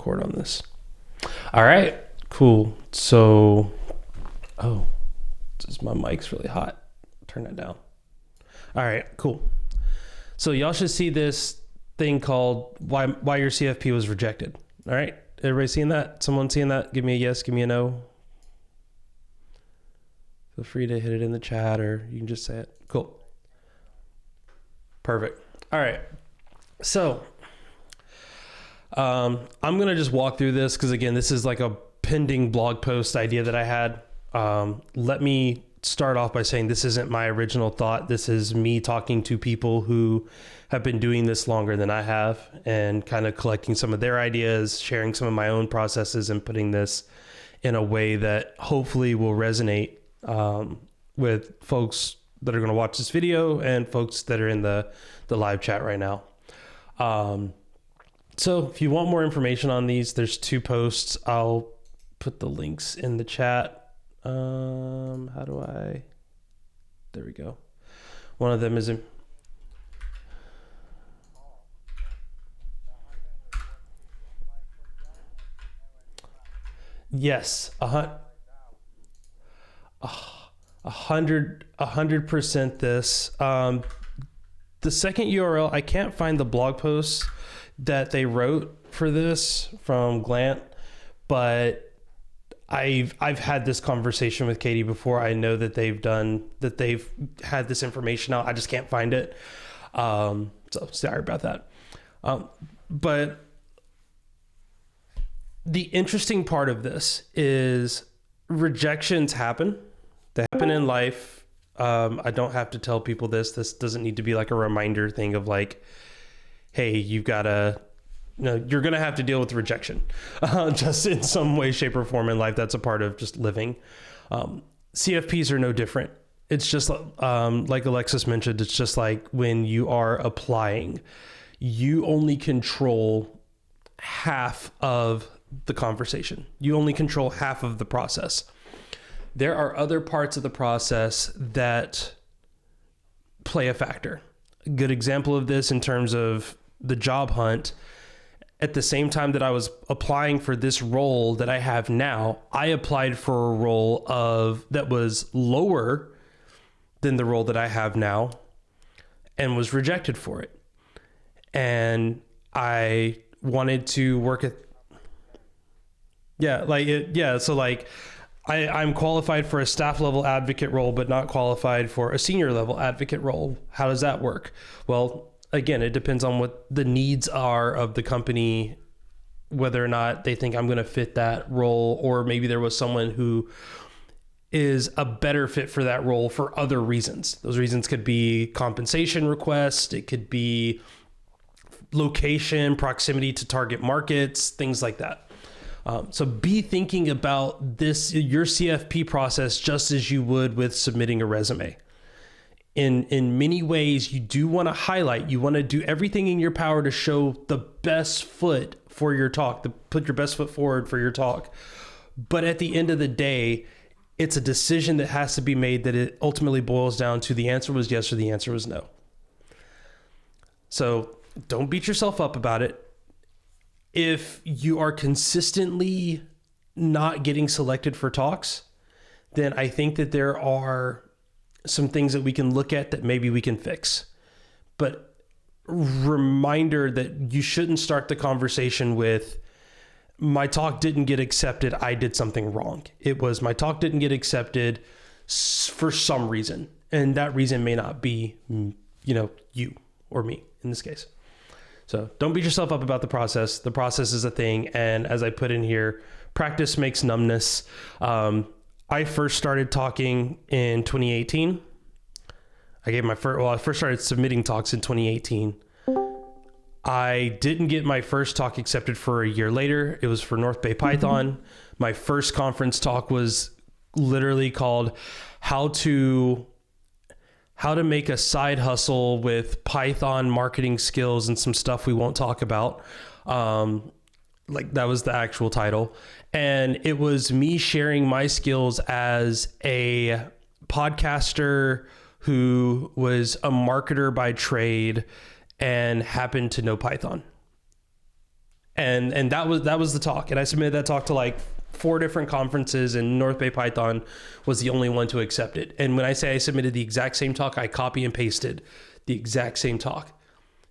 record on this. All right, cool. So, my mic's really hot. Turn that down. All right, cool. So y'all should see this thing called why your CFP was rejected. All right, everybody seeing that? Someone seeing that? Give me a yes, give me a no. Feel free to hit it in the chat, or you can just say it. Cool. Perfect. All right. So I'm going to just walk through this because, again, this is like a pending blog post idea that I had. Let me start off by saying this isn't my original thought. This is me talking to people who have been doing this longer than I have and kind of collecting some of their ideas, sharing some of my own processes, and putting this in a way that hopefully will resonate with folks that are going to watch this video and folks that are in the live chat right now. So if you want more information on these, there's 2 posts. I'll put the links in the chat. There we go. One of them is in. Yes. 100% this. The second URL, I can't find the blog posts that they wrote for this from Glant, but I've had this conversation with Katie before. I know that they've had this information out. I just can't find it. So sorry about that. But the interesting part of this is rejections happen. They happen in life. I don't have to tell people this. This doesn't need to be like a reminder thing of like, hey, you're going to have to deal with rejection just in some way, shape, or form in life. That's a part of just living. CFPs are no different. It's just like Alexis mentioned, it's just like when you are applying, you only control half of the conversation. You only control half of the process. There are other parts of the process that play a factor. A good example of this in terms of the job hunt, at the same time that I was applying for this role that I have now, I applied for a role that was lower than the role that I have now and was rejected for it. And I wanted to work at, I'm qualified for a staff level advocate role, but not qualified for a senior level advocate role. How does that work? Well, again, it depends on what the needs are of the company, whether or not they think I'm going to fit that role, or maybe there was someone who is a better fit for that role for other reasons. Those reasons could be compensation request. It could be location, proximity to target markets, things like that. So be thinking about this, your CFP process, just as you would with submitting a resume. In many ways, you do want to highlight, you want to do everything in your power to show the best foot for your talk, to put your best foot forward for your talk. But at the end of the day, it's a decision that has to be made, that it ultimately boils down to the answer was yes or the answer was no. So don't beat yourself up about it. If you are consistently not getting selected for talks, then I think that there are some things that we can look at that maybe we can fix. But reminder that you shouldn't start the conversation with, my talk didn't get accepted, I did something wrong. It was, my talk didn't get accepted for some reason. And that reason may not be, you or me in this case. So don't beat yourself up about the process. The process is a thing. And as I put in here, practice makes numbness. I first started talking in 2018. I first started submitting talks in 2018. I didn't get my first talk accepted for a year later. It was for North Bay Python. My first conference talk was literally called How to make a side hustle with Python marketing skills and some stuff we won't talk about. That was the actual title. And it was me sharing my skills as a podcaster who was a marketer by trade and happened to know Python. And that was the talk. And I submitted that talk to like 4 different conferences, and North Bay Python was the only one to accept it. And when I say I submitted the exact same talk, I copy and pasted the exact same talk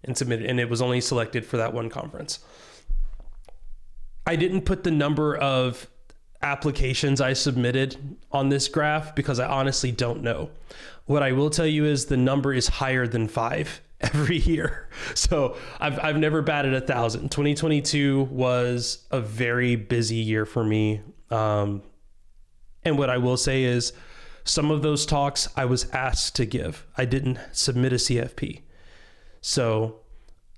and submitted, and it was only selected for that one conference. I didn't put the number of applications I submitted on this graph because I honestly don't know. What I will tell you is the number is higher than 5 every year. So I've never batted 1,000. 2022 was a very busy year for me. And what I will say is some of those talks I was asked to give. I didn't submit a CFP. So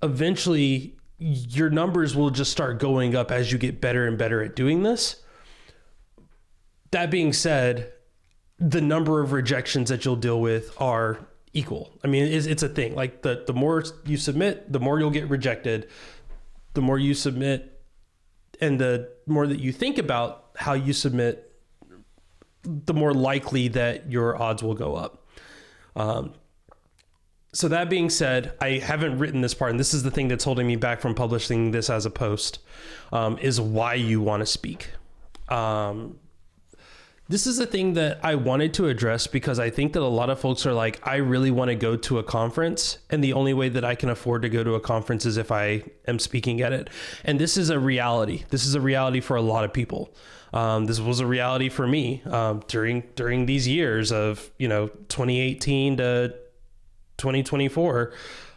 eventually your numbers will just start going up as you get better and better at doing this. That being said, the number of rejections that you'll deal with are equal. I mean, it's a thing. Like the more you submit, the more you'll get rejected. The more you submit and the more that you think about how you submit, the more likely that your odds will go up. So that being said, I haven't written this part, and this is the thing that's holding me back from publishing this as a post, is why you want to speak. This is a thing that I wanted to address because I think that a lot of folks are like, I really want to go to a conference, and the only way that I can afford to go to a conference is if I am speaking at it. And this is a reality. This is a reality for a lot of people. This was a reality for me during these years of 2018 to 2024.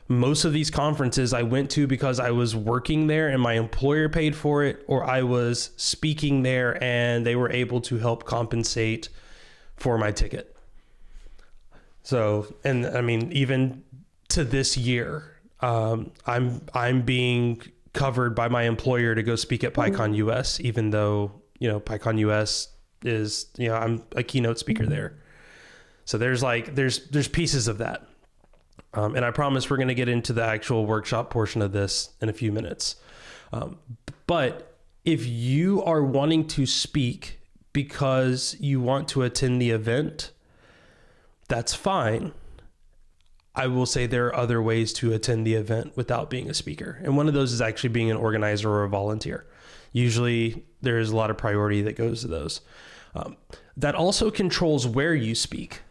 Most of these conferences I went to because I was working there and my employer paid for it, or I was speaking there and they were able to help compensate for my ticket. So, and I mean, even to this year, I'm being covered by my employer to go speak at PyCon US, even though, PyCon US is, I'm a keynote speaker there. So there's pieces of that. And I promise we're going to get into the actual workshop portion of this in a few minutes. But if you are wanting to speak because you want to attend the event, that's fine. I will say there are other ways to attend the event without being a speaker. And one of those is actually being an organizer or a volunteer. Usually there is a lot of priority that goes to those. That also controls where you speak.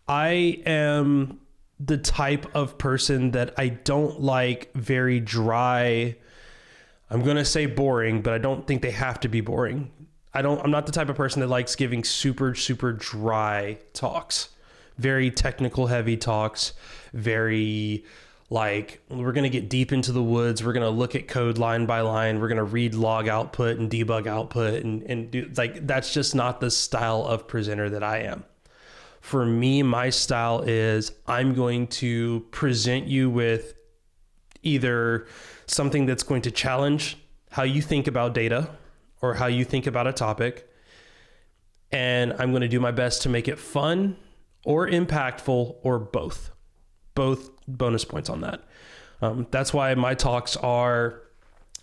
I am the type of person that I don't like very dry. I'm going to say boring, but I don't think they have to be boring. I'm not the type of person that likes giving super, super dry talks, very technical heavy talks, very like, we're going to get deep into the woods. We're going to look at code line by line. We're going to read log output and debug output and do like, that's just not the style of presenter that I am. For me, my style is I'm going to present you with either something that's going to challenge how you think about data or how you think about a topic. And I'm going to do my best to make it fun or impactful or both. Both bonus points on that. That's why my talks are,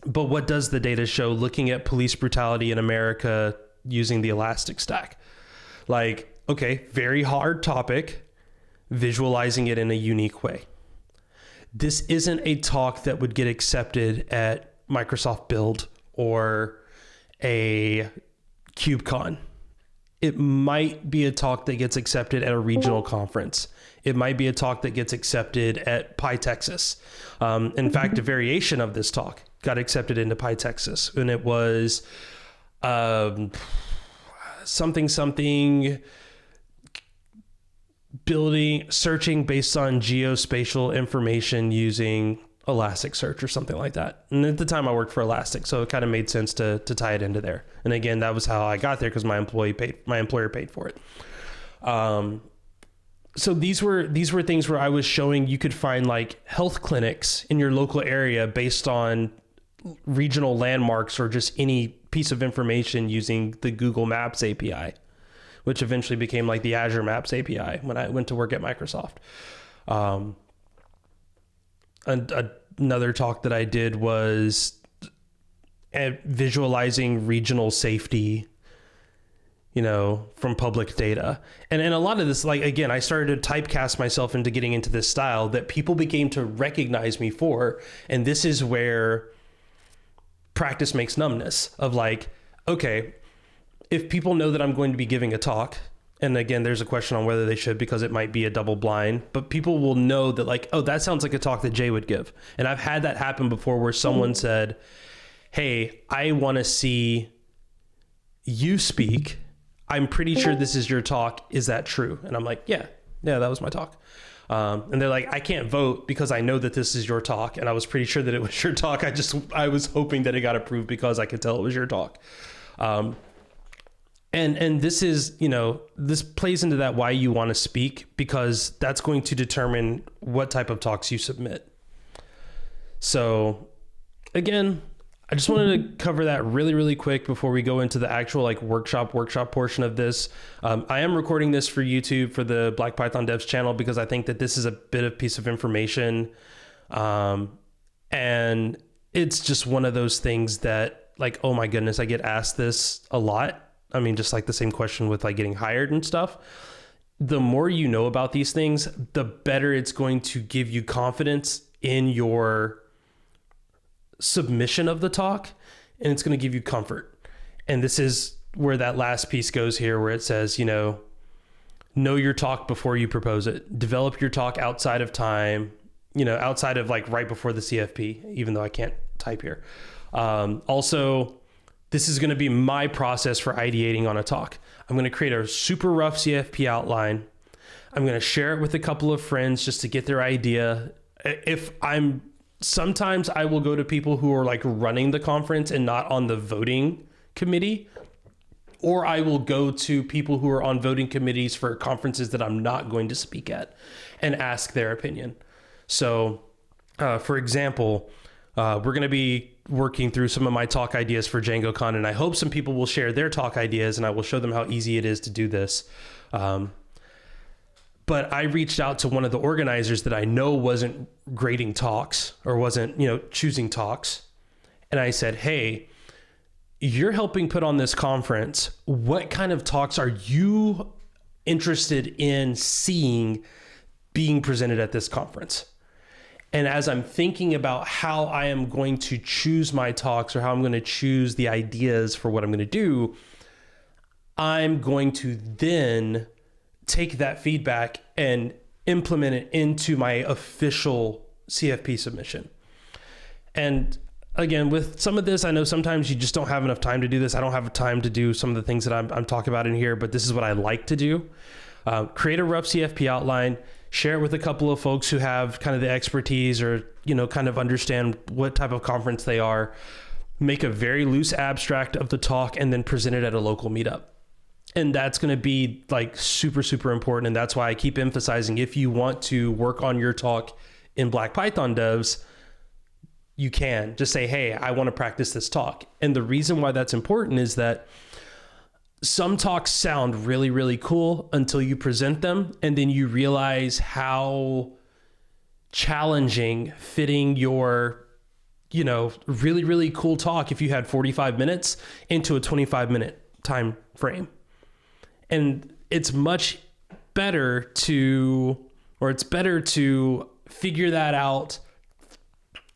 but what does the data show looking at police brutality in America using the Elastic Stack? Like, okay, very hard topic, visualizing it in a unique way. This isn't a talk that would get accepted at Microsoft Build or a KubeCon. It might be a talk that gets accepted at a regional conference. It might be a talk that gets accepted at PyTexas. In fact, a variation of this talk got accepted into PyTexas, and it was something searching based on geospatial information using Elasticsearch or something like that. And at the time I worked for Elastic, so it kind of made sense to tie it into there. And again, that was how I got there because my employer paid for it. So these were things where I was showing you could find like health clinics in your local area based on regional landmarks or just any piece of information using the Google Maps API, which eventually became like the Azure Maps API when I went to work at Microsoft. Another talk that I did was visualizing regional safety, from public data. And a lot of this, like, again, I started to typecast myself into getting into this style that people began to recognize me for. And this is where practice makes numbness of like, okay, if people know that I'm going to be giving a talk, and again, there's a question on whether they should, because it might be a double blind, but people will know that like, oh, that sounds like a talk that Jay would give. And I've had that happen before where someone said, hey, I want to see you speak. I'm pretty sure this is your talk. Is that true? And I'm like, yeah, that was my talk. And they're like, I can't vote because I know that this is your talk. And I was pretty sure that it was your talk. I was hoping that it got approved because I could tell it was your talk. And this is, this plays into that why you want to speak, because that's going to determine what type of talks you submit. So again, I just wanted to cover that really, really quick before we go into the actual like workshop portion of this. I am recording this for YouTube for the Black Python Devs channel because I think that this is a bit of piece of information. And it's just one of those things that like, oh my goodness, I get asked this a lot. I mean, just like the same question with like getting hired and stuff. The more you know about these things, the better it's going to give you confidence in your submission of the talk, and it's going to give you comfort. And this is where that last piece goes here, where it says, know your talk before you propose it. Develop your talk outside of time, outside of like right before the CFP, even though I can't type here. Also, this is going to be my process for ideating on a talk. I'm going to create a super rough CFP outline. I'm going to share it with a couple of friends just to get their idea. Sometimes I will go to people who are like running the conference and not on the voting committee, or I will go to people who are on voting committees for conferences that I'm not going to speak at and ask their opinion. So, for example, we're going to be working through some of my talk ideas for DjangoCon, and I hope some people will share their talk ideas, and I will show them how easy it is to do this. But I reached out to one of the organizers that I know wasn't grading talks or wasn't, choosing talks. And I said, hey, you're helping put on this conference. What kind of talks are you interested in seeing being presented at this conference? And as I'm thinking about how I am going to choose my talks or how I'm going to choose the ideas for what I'm going to do, I'm going to then take that feedback and implement it into my official CFP submission. And again, with some of this, I know sometimes you just don't have enough time to do this. I don't have time to do some of the things that I'm talking about in here, but this is what I like to do. Create a rough CFP outline, share it with a couple of folks who have kind of the expertise or, kind of understand what type of conference they are, make a very loose abstract of the talk, and then present it at a local meetup. And that's going to be like super, super important. And that's why I keep emphasizing, if you want to work on your talk in Black Python Devs, you can just say, hey, I want to practice this talk. And the reason why that's important is that some talks sound really, really cool until you present them. And then you realize how challenging fitting your, really, really cool talk, if you had 45 minutes, into a 25-minute time frame. And it's better to figure that out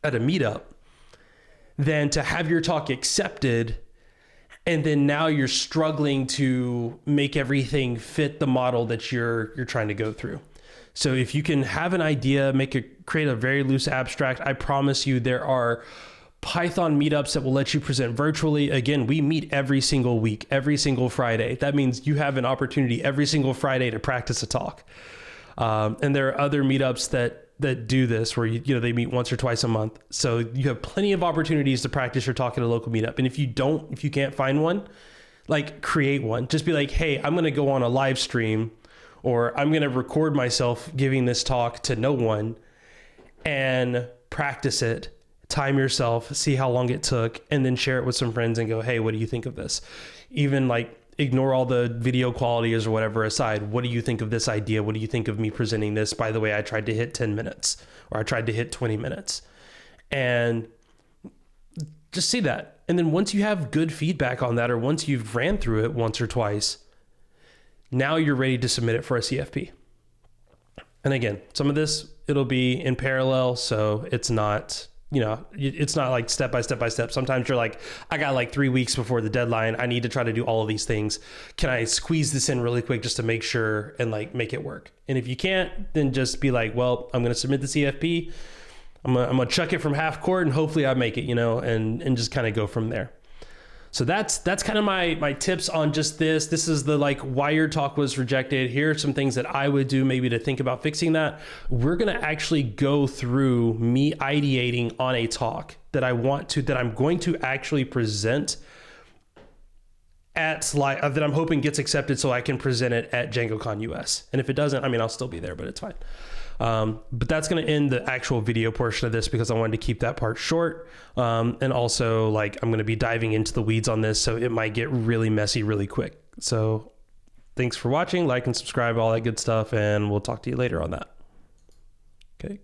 at a meetup than to have your talk accepted and then now you're struggling to make everything fit the model that you're trying to go through. So if you can have an idea, create a very loose abstract, I promise you there are Python meetups that will let you present virtually. Again, we meet every single week, every single Friday. That means you have an opportunity every single Friday to practice a talk. And there are other meetups that do this where they meet once or twice a month. So you have plenty of opportunities to practice your talk at a local meetup. And if you can't find one, create one. Just be like, hey, I'm going to go on a live stream, or I'm going to record myself giving this talk to no one and practice it. Time yourself, see how long it took, and then share it with some friends and go, hey, what do you think of this? Even ignore all the video qualities or whatever aside. What do you think of this idea? What do you think of me presenting this? By the way, I tried to hit 10 minutes or I tried to hit 20 minutes, and just see that. And then once you have good feedback on that, or once you've ran through it once or twice, now you're ready to submit it for a CFP. And again, some of this, it'll be in parallel. So it's not it's not like step by step by step. Sometimes you're like, I got like 3 weeks before the deadline. I need to try to do all of these things. Can I squeeze this in really quick just to make sure and like make it work? And if you can't, then just be like, well, I'm going to submit the CFP. I'm going to chuck it from half court and hopefully I make it, and just kind of go from there. So that's kind of my tips on just this. This is the like why your talk was rejected. Here are some things that I would do maybe to think about fixing that. We're going to actually go through me ideating on a talk that I'm going to actually present that I'm hoping gets accepted so I can present it at DjangoCon US. And if it doesn't, I'll still be there, but it's fine. But that's going to end the actual video portion of this because I wanted to keep that part short. And also I'm going to be diving into the weeds on this, so it might get really messy really quick. So thanks for watching, like and subscribe, all that good stuff. And we'll talk to you later on that. Okay.